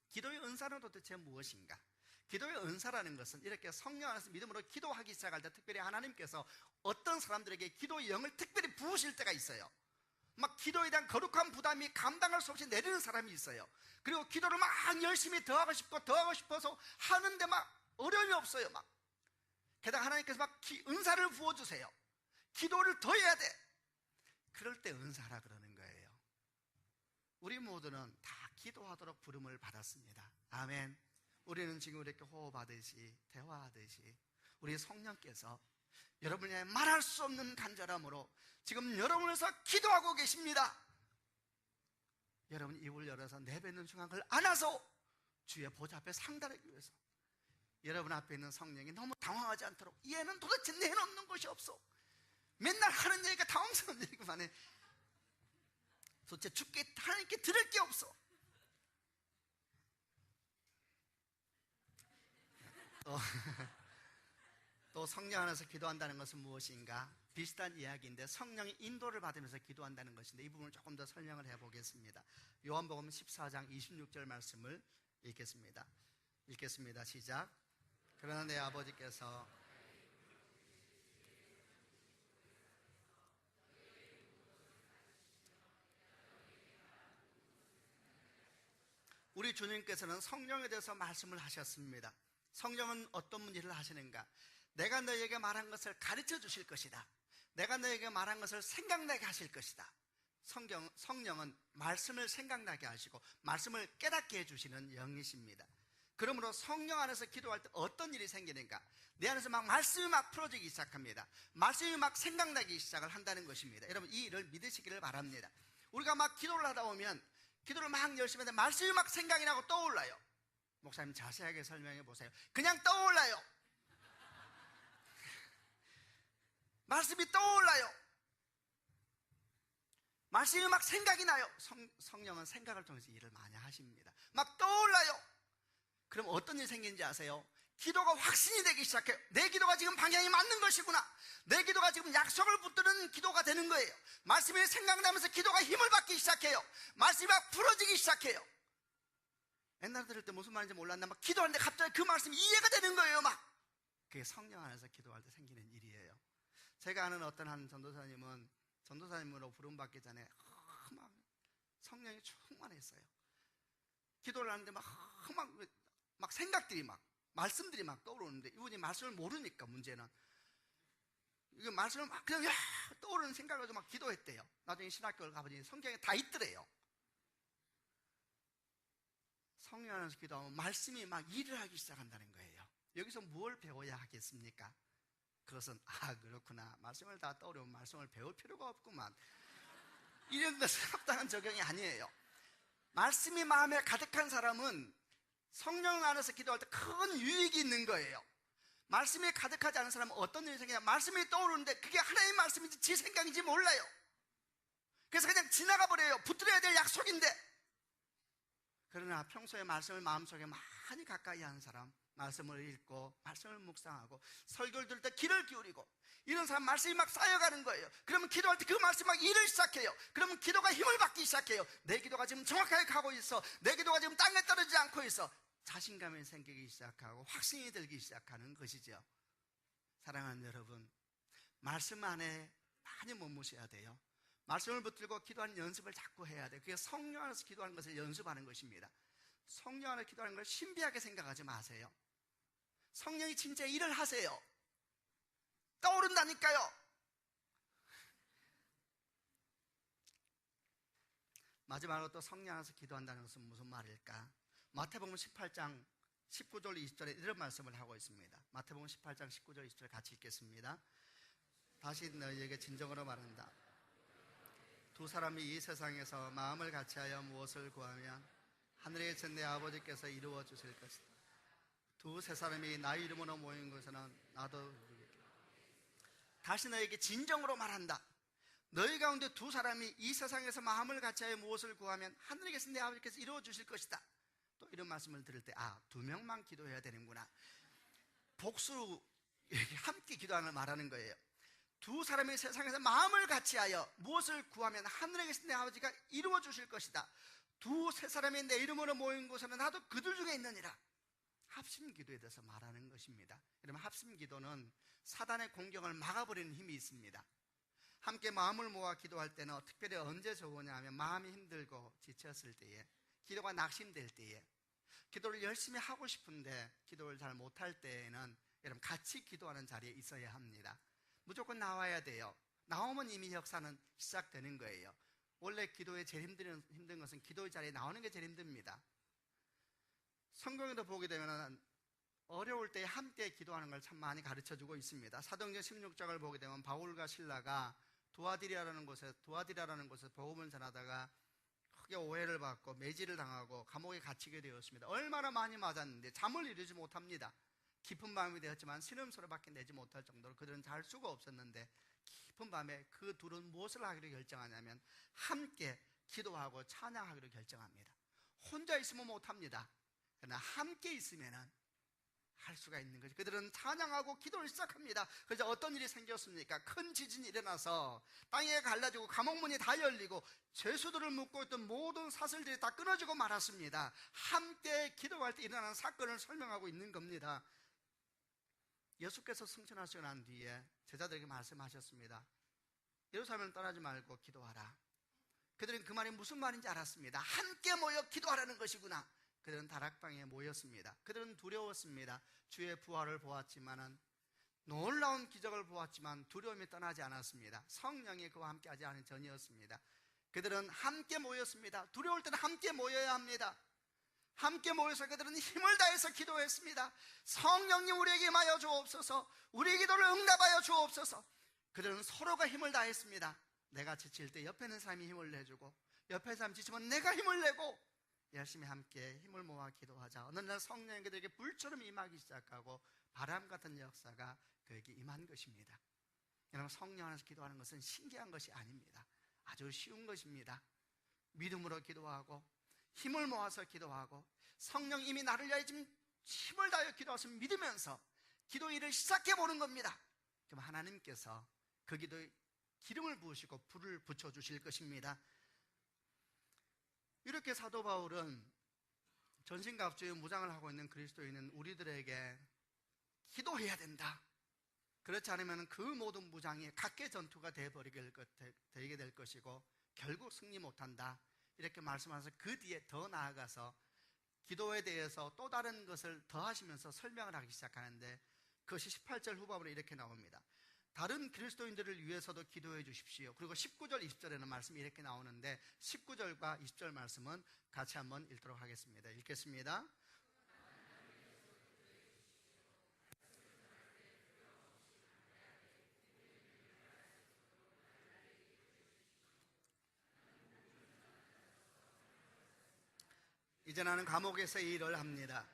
[SPEAKER 2] 기도의 은사는 도대체 무엇인가? 기도의 은사라는 것은 이렇게 성령 안에서 믿음으로 기도하기 시작할 때 특별히 하나님께서 어떤 사람들에게 기도의 영을 특별히 부으실 때가 있어요. 막 기도에 대한 거룩한 부담이 감당할 수 없이 내리는 사람이 있어요. 그리고 기도를 막 열심히 더 하고 싶어서 하는데 막 어려움이 없어요. 막 게다가 하나님께서 막 은사를 부어주세요. 기도를 더 해야 돼. 그럴 때 은사라 그러는 거예요. 우리 모두는 다 기도하도록 부름을 받았습니다. 아멘. 우리는 지금 이렇게 호흡하듯이 대화하듯이 우리 성령께서 여러분의 말할 수 없는 간절함으로 지금 여러분에서 기도하고 계십니다. 여러분 입을 열어서 내뱉는 순간 그걸 안아서 주의 보좌 앞에 상달하기 위해서 여러분 앞에 있는 성령이 너무 당황하지 않도록, 얘는 도대체 내놓는 것이 없어, 맨날 하는 얘기가 당황스러운 얘기만 해, 도대체 주께 하나님께 들을 게 없어. 또 성령 안에서 기도한다는 것은 무엇인가? 비슷한 이야기인데 성령의 인도를 받으면서 기도한다는 것인데 이 부분을 조금 더 설명을 해보겠습니다. 요한복음 14장 26절 말씀을 읽겠습니다. 시작. 그러나 내 아버지께서 우리 주님께서는 성령에 대해서 말씀을 하셨습니다. 성령은 어떤 일을 하시는가? 내가 너에게 말한 것을 가르쳐 주실 것이다. 내가 너에게 말한 것을 생각나게 하실 것이다. 성령은 말씀을 생각나게 하시고 말씀을 깨닫게 해주시는 영이십니다. 그러므로 성령 안에서 기도할 때 어떤 일이 생기는가? 내 안에서 막 말씀이 막 풀어지기 시작합니다. 말씀이 막 생각나기 시작을 한다는 것입니다. 여러분, 이 일을 믿으시기를 바랍니다. 우리가 막 기도를 하다 보면 기도를 막 열심히 하는데 말씀이 막 생각이 나고 떠올라요. 목사님 자세하게 설명해 보세요. 그냥 떠올라요. 말씀이 떠올라요. 말씀이 막 생각이 나요. 성령은 생각을 통해서 일을 많이 하십니다. 막 떠올라요. 그럼 어떤 일이 생기는지 아세요? 기도가 확신이 되기 시작해요. 내 기도가 지금 방향이 맞는 것이구나. 내 기도가 지금 약속을 붙드는 기도가 되는 거예요. 말씀이 생각나면서 기도가 힘을 받기 시작해요. 말씀이 막 풀어지기 시작해요. 옛날에 들을 때 무슨 말인지 몰랐는데 막 기도하는데 갑자기 그 말씀이 이해가 되는 거예요. 막 그게 성령 안에서 기도할 때 생기는 일이에요. 제가 아는 어떤 한 전도사님은 전도사님으로 부름받기 전에 막 성령이 충만했어요. 기도를 하는데 막 생각들이 막 말씀들이 막 떠오르는데 이분이 말씀을 모르니까 문제는 이거 말씀을 막 그냥 떠오르는 생각을 가지고 막 기도했대요. 나중에 신학교를 가보니 성경에 다 있더래요. 성령 안에서 기도하면 말씀이 막 일을 하기 시작한다는 거예요. 여기서 뭘 배워야 하겠습니까? 그것은 그렇구나. 말씀을 다 떠오르면 말씀을 배울 필요가 없구만. 이런 것은 합당한 적용이 아니에요. 말씀이 마음에 가득한 사람은 성령 안에서 기도할 때 큰 유익이 있는 거예요. 말씀이 가득하지 않은 사람은 어떤 일이 생기냐? 말씀이 떠오르는데 그게 하나님의 말씀인지 지 생각인지 몰라요. 그래서 그냥 지나가 버려요. 붙들어야 될 약속인데. 그러나 평소에 말씀을 마음속에 많이 가까이 하는 사람, 말씀을 읽고 말씀을 묵상하고 설교를 들을 때 귀를 기울이고 이런 사람 말씀이 막 쌓여가는 거예요. 그러면 기도할 때 그 말씀이 막 일을 시작해요. 그러면 기도가 힘을 받기 시작해요. 내 기도가 지금 정확하게 가고 있어. 내 기도가 지금 땅에 떨어지지 않고 있어. 자신감이 생기기 시작하고 확신이 들기 시작하는 것이죠. 사랑하는 여러분, 말씀 안에 많이 머무셔야 돼요. 말씀을 붙들고 기도하는 연습을 자꾸 해야 돼요. 그게 성령 안에서 기도하는 것을 연습하는 것입니다. 성령 안에서 기도하는 걸 신비하게 생각하지 마세요. 성령이 진짜 일을 하세요. 떠오른다니까요. 마지막으로 또 성령 안에서 기도한다는 것은 무슨 말일까? 마태복음 18장 19절 20절에 이런 말씀을 하고 있습니다. 마태복음 18장 19절 20절 같이 읽겠습니다. 다시 너희에게 진정으로 말한다. 두 사람이 이 세상에서 마음을 같이하여 무엇을 구하면 하늘에 계신 내 아버지께서 이루어 주실 것이다. 두세 사람이 나의 이름으로 모인 곳에는 나도 이루겠다. 다시 너에게 진정으로 말한다. 너희 가운데 두 사람이 이 세상에서 마음을 같이하여 무엇을 구하면 하늘에 계신 내 아버지께서 이루어 주실 것이다. 또 이런 말씀을 들을 때 두 명만 기도해야 되는구나. 복수 함께 기도하는 말하는 거예요. 두 사람이 세상에서 마음을 같이하여 무엇을 구하면 하늘에 계신 내 아버지가 이루어 주실 것이다. 두세 사람이 내 이름으로 모인 곳에는 나도 그들 중에 있느니라. 합심 기도에 대해서 말하는 것입니다. 여러분, 합심 기도는 사단의 공격을 막아버리는 힘이 있습니다. 함께 마음을 모아 기도할 때는 특별히 언제 좋으냐 하면 마음이 힘들고 지쳤을 때에, 기도가 낙심될 때에, 기도를 열심히 하고 싶은데 기도를 잘 못할 때에는 여러분 같이 기도하는 자리에 있어야 합니다. 무조건 나와야 돼요. 나오면 이미 역사는 시작되는 거예요. 원래 기도에 제일 힘든 것은 기도의 자리에 나오는 게 제일 힘듭니다. 성경에도 보게 되면 어려울 때 함께 기도하는 걸 참 많이 가르쳐주고 있습니다. 사도행전 16장을 보게 되면 바울과 실라가 두아디라라는 곳에 복음을 전하다가 크게 오해를 받고 매질을 당하고 감옥에 갇히게 되었습니다. 얼마나 많이 맞았는데 잠을 이루지 못합니다. 깊은 밤이 되었지만 신음소리밖에 내지 못할 정도로 그들은 잘 수가 없었는데, 깊은 밤에 그 둘은 무엇을 하기로 결정하냐면 함께 기도하고 찬양하기로 결정합니다. 혼자 있으면 못합니다. 그러나 함께 있으면 할 수가 있는 거죠. 그들은 찬양하고 기도를 시작합니다. 그래서 어떤 일이 생겼습니까? 큰 지진이 일어나서 땅에 갈라지고 감옥문이 다 열리고 죄수들을 묶고 있던 모든 사슬들이 다 끊어지고 말았습니다. 함께 기도할 때 일어나는 사건을 설명하고 있는 겁니다. 예수께서 승천하시고 난 뒤에 제자들에게 말씀하셨습니다. 예루살렘을 떠나지 말고 기도하라. 그들은 그 말이 무슨 말인지 알았습니다. 함께 모여 기도하라는 것이구나. 그들은 다락방에 모였습니다. 그들은 두려웠습니다. 주의 부활을 보았지만은, 놀라운 기적을 보았지만 두려움이 떠나지 않았습니다. 성령이 그와 함께 하지 않은 전이었습니다. 그들은 함께 모였습니다. 두려울 때는 함께 모여야 합니다. 함께 모여서 그들은 힘을 다해서 기도했습니다. 성령님 우리에게 임하여 주옵소서, 우리 기도를 응답하여 주옵소서. 그들은 서로가 힘을 다했습니다. 내가 지칠 때 옆에 있는 사람이 힘을 내주고, 옆에 있는 사람이 지치면 내가 힘을 내고, 열심히 함께 힘을 모아 기도하자. 어느 날 성령이 그들에게 불처럼 임하기 시작하고 바람 같은 역사가 그에게 임한 것입니다. 여러분, 성령 안에서 기도하는 것은 신기한 것이 아닙니다. 아주 쉬운 것입니다. 믿음으로 기도하고 힘을 모아서 기도하고, 성령 이미 나를 위하여 지금 힘을 다하여 기도하서 믿으면서 기도 일을 시작해 보는 겁니다. 그럼 하나님께서 그 기도에 기름을 부으시고 불을 붙여주실 것입니다. 이렇게 사도 바울은 전신갑주의 무장을 하고 있는 그리스도인은 우리들에게 기도해야 된다. 그렇지 않으면 그 모든 무장이 각계 전투가 되게 될 것이고 결국 승리 못한다, 이렇게 말씀하셔서 그 뒤에 더 나아가서 기도에 대해서 또 다른 것을 더하시면서 설명을 하기 시작하는데, 그것이 18절 후반부로 이렇게 나옵니다. 다른 그리스도인들을 위해서도 기도해 주십시오. 그리고 19절 20절에는 말씀이 이렇게 나오는데, 19절과 20절 말씀은 같이 한번 읽도록 하겠습니다. 읽겠습니다. 이제 나는 감옥에서 이 일을 합니다.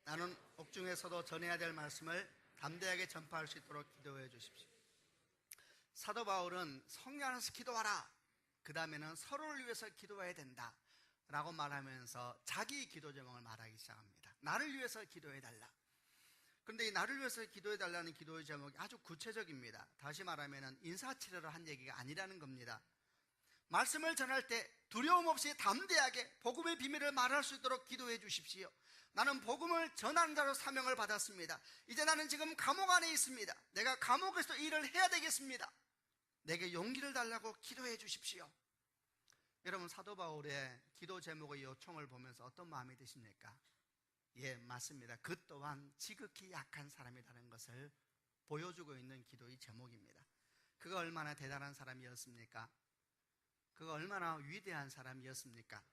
[SPEAKER 2] 나는 옥중에서도 전해야 될 말씀을 담대하게 전파할 수 있도록 기도해 주십시오. 사도 바울은 성령 안에서 기도하라, 그 다음에는 서로를 위해서 기도해야 된다 라고 말하면서 자기 기도 제목을 말하기 시작합니다. 나를 위해서 기도해 달라. 그런데 이 나를 위해서 기도해 달라는 기도의 제목이 아주 구체적입니다. 다시 말하면 인사치레로 한 얘기가 아니라는 겁니다. 말씀을 전할 때 두려움 없이 담대하게 복음의 비밀을 말할 수 있도록 기도해 주십시오. 나는 복음을 전하는 자로 사명을 받았습니다. 이제 나는 지금 감옥 안에 있습니다. 내가 감옥에서 일을 해야 되겠습니다. 내게 용기를 달라고 기도해 주십시오. 여러분, 사도 바울의 기도 제목의 요청을 보면서 어떤 마음이 드십니까? 예, 맞습니다. 그 또한 지극히 약한 사람이라는 것을 보여주고 있는 기도의 제목입니다. 그가 얼마나 대단한 사람이었습니까? 그가 얼마나 위대한 사람이었습니까?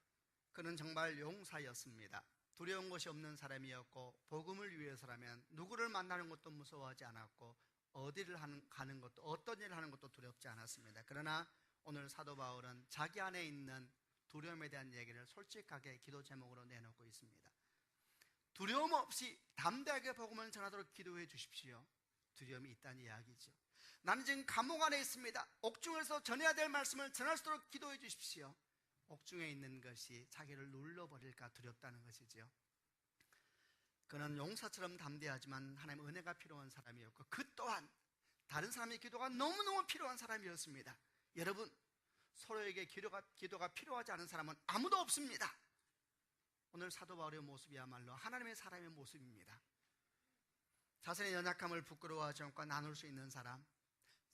[SPEAKER 2] 그는 정말 용사였습니다. 두려운 것이 없는 사람이었고, 복음을 위해서라면 누구를 만나는 것도 무서워하지 않았고, 어디를 가는 것도, 어떤 일을 하는 것도 두렵지 않았습니다. 그러나 오늘 사도 바울은 자기 안에 있는 두려움에 대한 얘기를 솔직하게 기도 제목으로 내놓고 있습니다. 두려움 없이 담대하게 복음을 전하도록 기도해 주십시오. 두려움이 있다는 이야기죠. 나는 지금 감옥 안에 있습니다. 옥중에서 전해야 될 말씀을 전할 수 있도록 기도해 주십시오. 옥중에 있는 것이 자기를 눌러버릴까 두렵다는 것이지요. 그는 용사처럼 담대하지만 하나님의 은혜가 필요한 사람이었고, 그 또한 다른 사람의 기도가 너무너무 필요한 사람이었습니다. 여러분, 서로에게 기도가 필요하지 않은 사람은 아무도 없습니다. 오늘 사도 바울의 모습이야말로 하나님의 사람의 모습입니다. 자신의 연약함을 부끄러워하지 않고 나눌 수 있는 사람,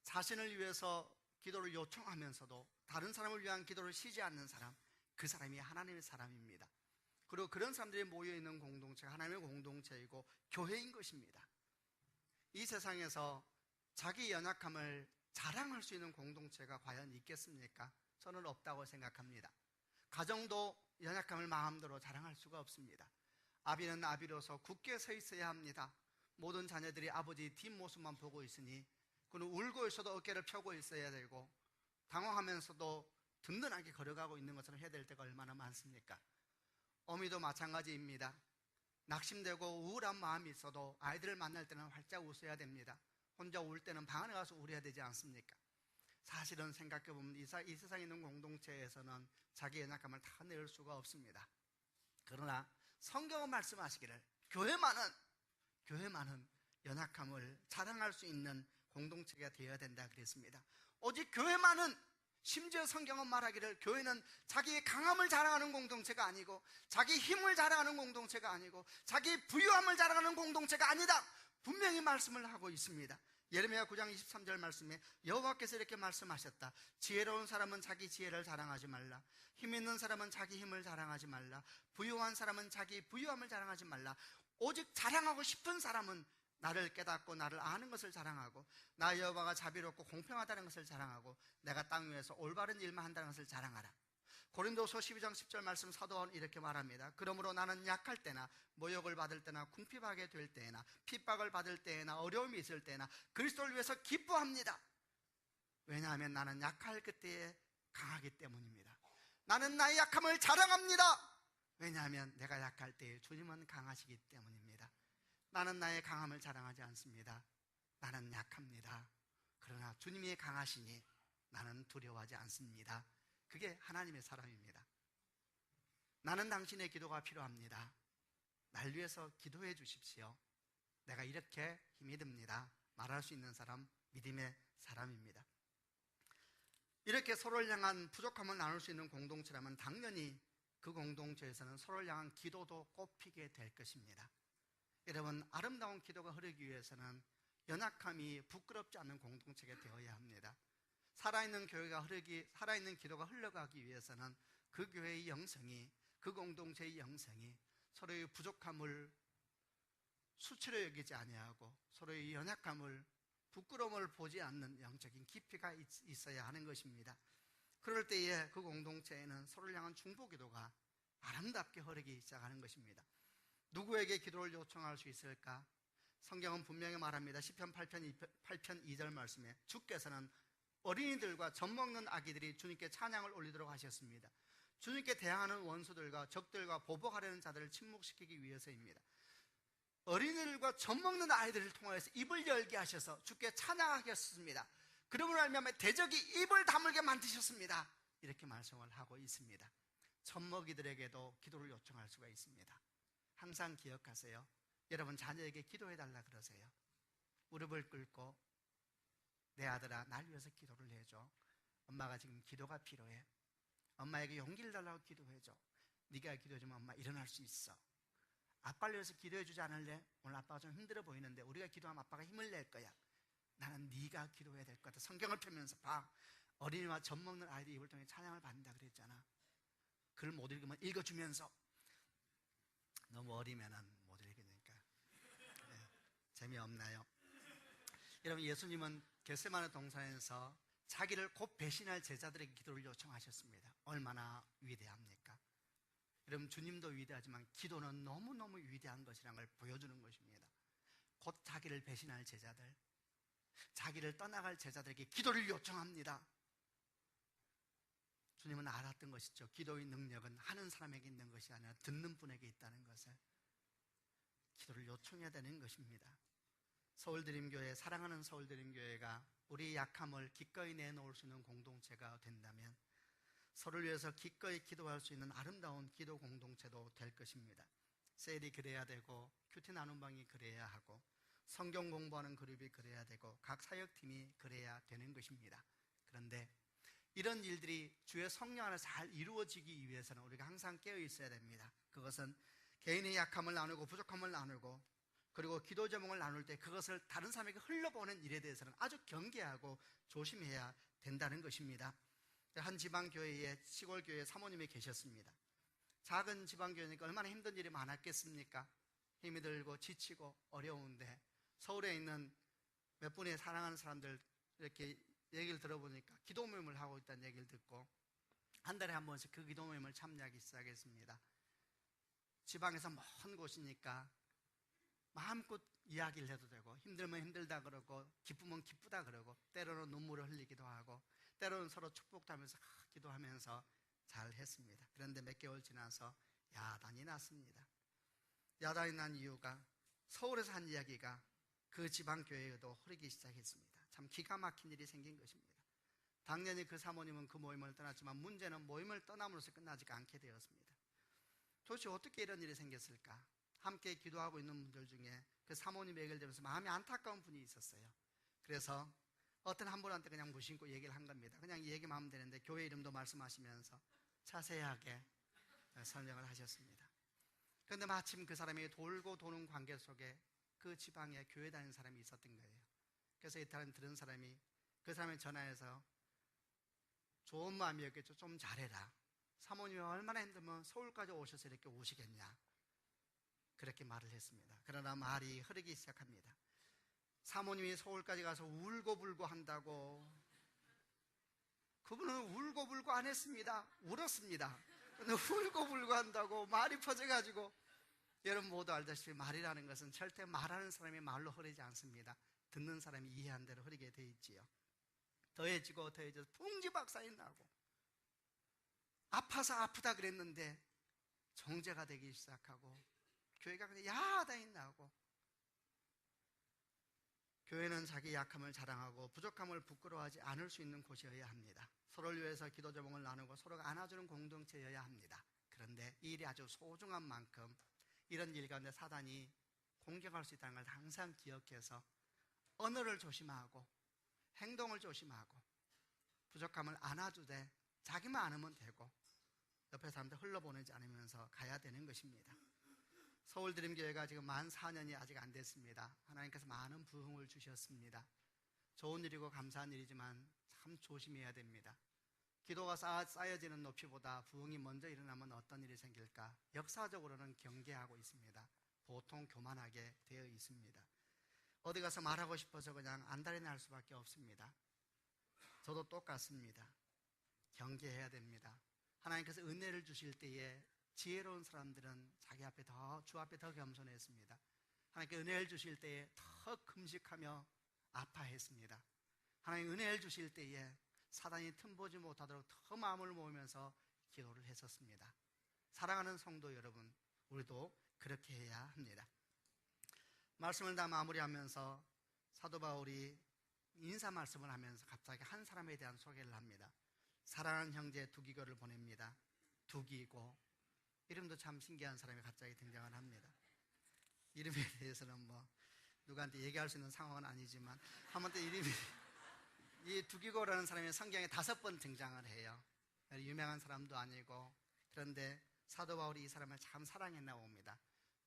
[SPEAKER 2] 자신을 위해서 기도를 요청하면서도 다른 사람을 위한 기도를 쉬지 않는 사람, 그 사람이 하나님의 사람입니다. 그리고 그런 사람들이 모여있는 공동체가 하나님의 공동체이고 교회인 것입니다. 이 세상에서 자기 연약함을 자랑할 수 있는 공동체가 과연 있겠습니까? 저는 없다고 생각합니다. 가정도 연약함을 마음대로 자랑할 수가 없습니다. 아비는 아비로서 굳게 서 있어야 합니다. 모든 자녀들이 아버지 뒷모습만 보고 있으니 그는 울고 있어도 어깨를 펴고 있어야 되고, 당황하면서도 든든하게 걸어가고 있는 것처럼 해야 될 때가 얼마나 많습니까? 어미도 마찬가지입니다. 낙심되고 우울한 마음이 있어도 아이들을 만날 때는 활짝 웃어야 됩니다. 혼자 울 때는 방 안에 가서 울어야 되지 않습니까? 사실은 생각해보면 이 세상에 있는 공동체에서는 자기 연약함을 다 낼 수가 없습니다. 그러나 성경은 말씀하시기를 교회만은 연약함을 자랑할 수 있는 공동체가 되어야 된다 그랬습니다. 오직 교회만은, 심지어 성경은 말하기를 교회는 자기의 강함을 자랑하는 공동체가 아니고, 자기 힘을 자랑하는 공동체가 아니고, 자기 부유함을 자랑하는 공동체가 아니다, 분명히 말씀을 하고 있습니다. 예레미야 9장 23절 말씀에 여호와께서 이렇게 말씀하셨다. 지혜로운 사람은 자기 지혜를 자랑하지 말라. 힘 있는 사람은 자기 힘을 자랑하지 말라. 부유한 사람은 자기 부유함을 자랑하지 말라. 오직 자랑하고 싶은 사람은 나를 깨닫고 나를 아는 것을 자랑하고 나 여호와가 자비롭고 공평하다는 것을 자랑하고 내가 땅 위에서 올바른 일만 한다는 것을 자랑하라. 고린도서 12장 10절 말씀 사도 바울은 이렇게 말합니다. 그러므로 나는 약할 때나 모욕을 받을 때나 궁핍하게 될 때나 핍박을 받을 때나 어려움이 있을 때나 그리스도를 위해서 기뻐합니다. 왜냐하면 나는 약할 그때에 강하기 때문입니다. 나는 나의 약함을 자랑합니다. 왜냐하면 내가 약할 때에 주님은 강하시기 때문입니다. 나는 나의 강함을 자랑하지 않습니다. 나는 약합니다. 그러나 주님이 강하시니 나는 두려워하지 않습니다. 그게 하나님의 사람입니다. 나는 당신의 기도가 필요합니다. 날 위해서 기도해 주십시오. 내가 이렇게 힘이 듭니다. 말할 수 있는 사람, 믿음의 사람입니다. 이렇게 서로를 향한 부족함을 나눌 수 있는 공동체라면 당연히 그 공동체에서는 서로를 향한 기도도 꽃피게 될 것입니다. 여러분, 아름다운 기도가 흐르기 위해서는 연약함이 부끄럽지 않은 공동체가 되어야 합니다. 살아있는 기도가 흘러가기 위해서는 그 교회의 영성이, 그 공동체의 영성이 서로의 부족함을 수치로 여기지 아니하고 서로의 연약함을, 부끄러움을 보지 않는 영적인 깊이가 있어야 하는 것입니다. 그럴 때에 그 공동체에는 서로를 향한 중보기도가 아름답게 흐르기 시작하는 것입니다. 누구에게 기도를 요청할 수 있을까? 성경은 분명히 말합니다. 시편 8편 2절 말씀에 주께서는 어린이들과 젖먹는 아기들이 주님께 찬양을 올리도록 하셨습니다. 주님께 대항하는 원수들과 적들과 보복하려는 자들을 침묵시키기 위해서입니다. 어린이들과 젖먹는 아이들을 통해서 입을 열게 하셔서 주께 찬양하게 하셨습니다. 그러므로 알면 대적이 입을 다물게 만드셨습니다. 이렇게 말씀을 하고 있습니다. 젖먹이들에게도 기도를 요청할 수가 있습니다. 항상 기억하세요. 여러분 자녀에게 기도해달라 그러세요. 무릎을 꿇고 내 아들아 날 위해서 기도를 해줘. 엄마가 지금 기도가 필요해. 엄마에게 용기를 달라고 기도해줘. 네가 기도해주면 엄마 일어날 수 있어. 아빠를 위해서 기도해주지 않을래? 오늘 아빠가 좀 힘들어 보이는데 우리가 기도하면 아빠가 힘을 낼 거야. 나는 네가 기도해야 될 것 같아. 성경을 펴면서 봐. 어린이와 젖먹는 아이들 입을 통해 찬양을 받는다 그랬잖아. 글 못 읽으면 읽어주면서. 너무 어리면은 못 읽으니까 재미없나요? 여러분, 예수님은 겟세마네 동산에서 자기를 곧 배신할 제자들에게 기도를 요청하셨습니다. 얼마나 위대합니까? 여러분, 주님도 위대하지만 기도는 너무너무 위대한 것이라는 걸 보여주는 것입니다. 곧 자기를 배신할 제자들, 자기를 떠나갈 제자들에게 기도를 요청합니다. 주님은 알았던 것이죠. 기도의 능력은 하는 사람에게 있는 것이 아니라 듣는 분에게 있다는 것을. 기도를 요청해야 되는 것입니다. 서울드림교회, 사랑하는 서울드림교회가 우리의 약함을 기꺼이 내놓을 수 있는 공동체가 된다면 서로를 위해서 기꺼이 기도할 수 있는 아름다운 기도 공동체도 될 것입니다. 셀이 그래야 되고 큐티 나눔방이 그래야 하고 성경 공부하는 그룹이 그래야 되고 각 사역팀이 그래야 되는 것입니다. 그런데 이런 일들이 주의 성령 안에서 잘 이루어지기 위해서는 우리가 항상 깨어 있어야 됩니다. 그것은 개인의 약함을 나누고 부족함을 나누고 그리고 기도 제목을 나눌 때 그것을 다른 사람에게 흘러보는 일에 대해서는 아주 경계하고 조심해야 된다는 것입니다. 한 지방교회에, 시골교회에 사모님이 계셨습니다. 작은 지방교회니까 얼마나 힘든 일이 많았겠습니까? 힘이 들고 지치고 어려운데 서울에 있는 몇 분의 사랑하는 사람들 이렇게 얘기를 들어보니까 기도 모임을 하고 있다는 얘기를 듣고 한 달에 한 번씩 그 기도 모임을 참여하기 시작했습니다. 지방에서 먼 곳이니까 마음껏 이야기를 해도 되고 힘들면 힘들다 그러고 기쁘면 기쁘다 그러고 때로는 눈물을 흘리기도 하고 때로는 서로 축복도 하면서 기도하면서 잘 했습니다. 그런데 몇 개월 지나서 야단이 났습니다. 야단이 난 이유가 서울에서 한 이야기가 그 지방교회에도 흐르기 시작했습니다. 참 기가 막힌 일이 생긴 것입니다. 당연히 그 사모님은 그 모임을 떠났지만 문제는 모임을 떠남으로써 끝나지 않게 되었습니다. 도대체 어떻게 이런 일이 생겼을까? 함께 기도하고 있는 분들 중에 그 사모님 얘기를 들으면서 마음이 안타까운 분이 있었어요. 그래서 어떤 한 분한테 그냥 무심코 얘기를 한 겁니다. 그냥 얘기만 하면 되는데 교회 이름도 말씀하시면서 자세하게 설명을 하셨습니다. 그런데 마침 그 사람이 돌고 도는 관계 속에 그 지방에 교회 다니는 사람이 있었던 거예요. 그래서 이 사람 들은 사람이 그 사람에 전화해서 좋은 마음이었겠죠. 좀 잘해라. 사모님이 얼마나 힘들면 서울까지 오셔서 이렇게 오시겠냐. 그렇게 말을 했습니다. 그러나 말이 흐르기 시작합니다. 사모님이 서울까지 가서 울고불고 한다고. 그분은 울고불고 안 했습니다. 울었습니다. 근데 울고불고 한다고 말이 퍼져가지고, 여러분 모두 알다시피 말이라는 것은 절대 말하는 사람이 말로 흐르지 않습니다. 듣는 사람이 이해한 대로 흐르게 돼 있지요. 더해지고 더해져서 풍지박산이 나고, 아파서 아프다 그랬는데 정죄가 되기 시작하고, 교회가 그냥 야단이 나고. 교회는 자기 약함을 자랑하고 부족함을 부끄러워하지 않을 수 있는 곳이어야 합니다. 서로를 위해서 기도 제목을 나누고 서로가 안아주는 공동체여야 합니다. 그런데 이 일이 아주 소중한 만큼 이런 일 가운데 사단이 공격할 수 있다는 걸 항상 기억해서 언어를 조심하고 행동을 조심하고 부족함을 안아주되 자기만 안으면 되고 옆에 사람들 흘러보내지 않으면서 가야 되는 것입니다. 서울드림교회가 지금 만 4년이 아직 안 됐습니다. 하나님께서 많은 부흥을 주셨습니다. 좋은 일이고 감사한 일이지만 참 조심해야 됩니다. 기도가 쌓여지는 높이보다 부흥이 먼저 일어나면 어떤 일이 생길까? 역사적으로는 경계하고 있습니다. 보통 교만하게 되어 있습니다. 어디 가서 말하고 싶어서 그냥 안달이 날 수밖에 없습니다. 저도 똑같습니다. 경계해야 됩니다. 하나님께서 은혜를 주실 때에 지혜로운 사람들은 자기 앞에 주 앞에 더 겸손했습니다. 하나님께 은혜를 주실 때에 더 금식하며 아파했습니다. 하나님 은혜를 주실 때에 사단이 틈보지 못하도록 더 마음을 모으면서 기도를 했었습니다. 사랑하는 성도 여러분, 우리도 그렇게 해야 합니다. 말씀을 다 마무리하면서 사도 바울이 인사 말씀을 하면서 갑자기 한 사람에 대한 소개를 합니다. 사랑하는 형제 두기고를 보냅니다. 두기고, 이름도 참 신기한 사람이 갑자기 등장을 합니다. 이름에 대해서는 누구한테 얘기할 수 있는 상황은 아니지만 한번 또 이름이 이 두기고라는 사람이 성경에 5번 등장을 해요. 유명한 사람도 아니고. 그런데 사도 바울이 이 사람을 참 사랑했나 봅니다.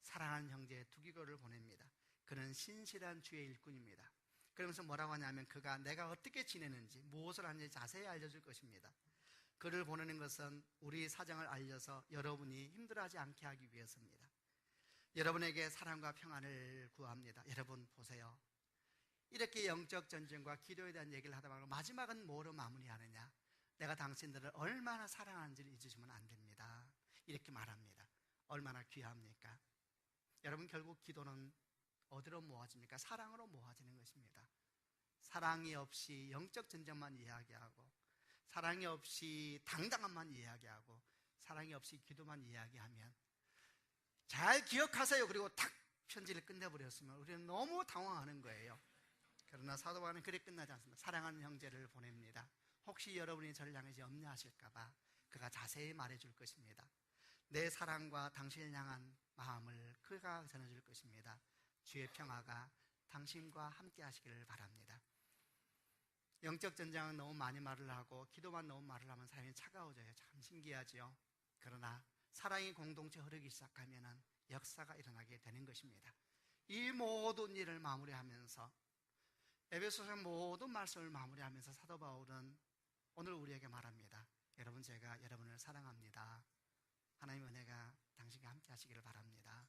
[SPEAKER 2] 사랑하는 형제 두기고를 보냅니다. 그는 신실한 주의 일꾼입니다. 그러면서 뭐라고 하냐면 그가 내가 어떻게 지내는지 무엇을 하는지 자세히 알려줄 것입니다. 그를 보내는 것은 우리 사정을 알려서 여러분이 힘들어하지 않게 하기 위해서입니다. 여러분에게 사랑과 평안을 구합니다. 여러분 보세요. 이렇게 영적 전쟁과 기도에 대한 얘기를 하다 말고 마지막은 뭐로 마무리하느냐? 내가 당신들을 얼마나 사랑하는지를 잊으시면 안 됩니다. 이렇게 말합니다. 얼마나 귀합니까? 여러분 결국 기도는 어디로 모아집니까? 사랑으로 모아지는 것입니다. 사랑이 없이 영적 전쟁만 이야기하고, 사랑이 없이 당당함만 이야기하고, 사랑이 없이 기도만 이야기하면 잘 기억하세요. 그리고 탁 편지를 끝내버렸으면 우리는 너무 당황하는 거예요. 그러나 사도 바울은 그리 끝나지 않습니다. 사랑하는 형제를 보냅니다. 혹시 여러분이 저를 향해서 염려하실까봐 그가 자세히 말해줄 것입니다. 내 사랑과 당신을 향한 마음을 그가 전해줄 것입니다. 주의 평화가 당신과 함께 하시기를 바랍니다. 영적 전쟁은 너무 많이 말을 하고 기도만 너무 말을 하면 사람이 차가워져요. 참 신기하지요. 그러나 사랑이 공동체 흐르기 시작하면 역사가 일어나게 되는 것입니다. 이 모든 일을 마무리하면서 에베소서 모든 말씀을 마무리하면서 사도 바울은 오늘 우리에게 말합니다. 여러분 제가 여러분을 사랑합니다. 하나님의 은혜가 당신과 함께 하시기를 바랍니다.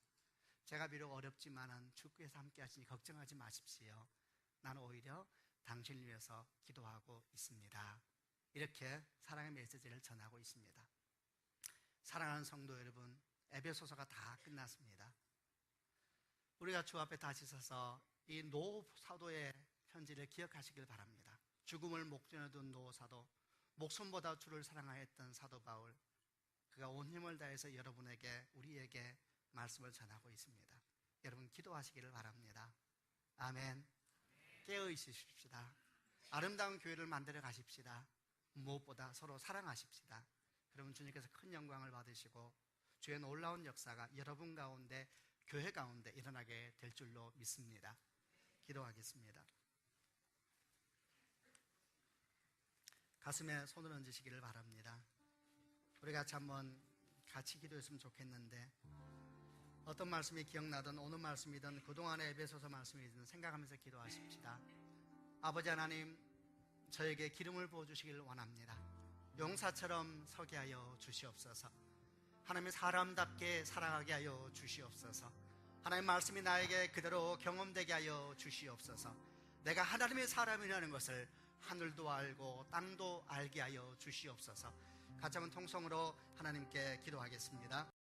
[SPEAKER 2] 제가 비록 어렵지만은 주께서 함께 하시니 걱정하지 마십시오. 나는 오히려 당신을 위해서 기도하고 있습니다. 이렇게 사랑의 메시지를 전하고 있습니다. 사랑하는 성도 여러분, 에베소서가 다 끝났습니다. 우리가 주 앞에 다시 서서 이 노 사도의 편지를 기억하시길 바랍니다. 죽음을 목전에 둔 노 사도, 목숨보다 주를 사랑하였던 사도 바울, 그가 온 힘을 다해서 여러분에게, 우리에게 말씀을 전하고 있습니다. 여러분 기도하시기를 바랍니다. 아멘. 깨어있으십시다. 아름다운 교회를 만들어 가십시다. 무엇보다 서로 사랑하십시다. 그러면 주님께서 큰 영광을 받으시고 주의 놀라운 역사가 여러분 가운데, 교회 가운데 일어나게 될 줄로 믿습니다. 기도하겠습니다. 가슴에 손을 얹으시기를 바랍니다. 우리 같이 한번 같이 기도했으면 좋겠는데, 어떤 말씀이 기억나든 오늘 말씀이든 그동안의 에베소서 말씀이든 생각하면서 기도하십시다. 아버지 하나님, 저에게 기름을 부어주시길 원합니다. 용사처럼 서게 하여 주시옵소서. 하나님의 사람답게 살아가게 하여 주시옵소서. 하나님의 말씀이 나에게 그대로 경험되게 하여 주시옵소서. 내가 하나님의 사람이라는 것을 하늘도 알고 땅도 알게 하여 주시옵소서. 같이 한번 통성으로 하나님께 기도하겠습니다.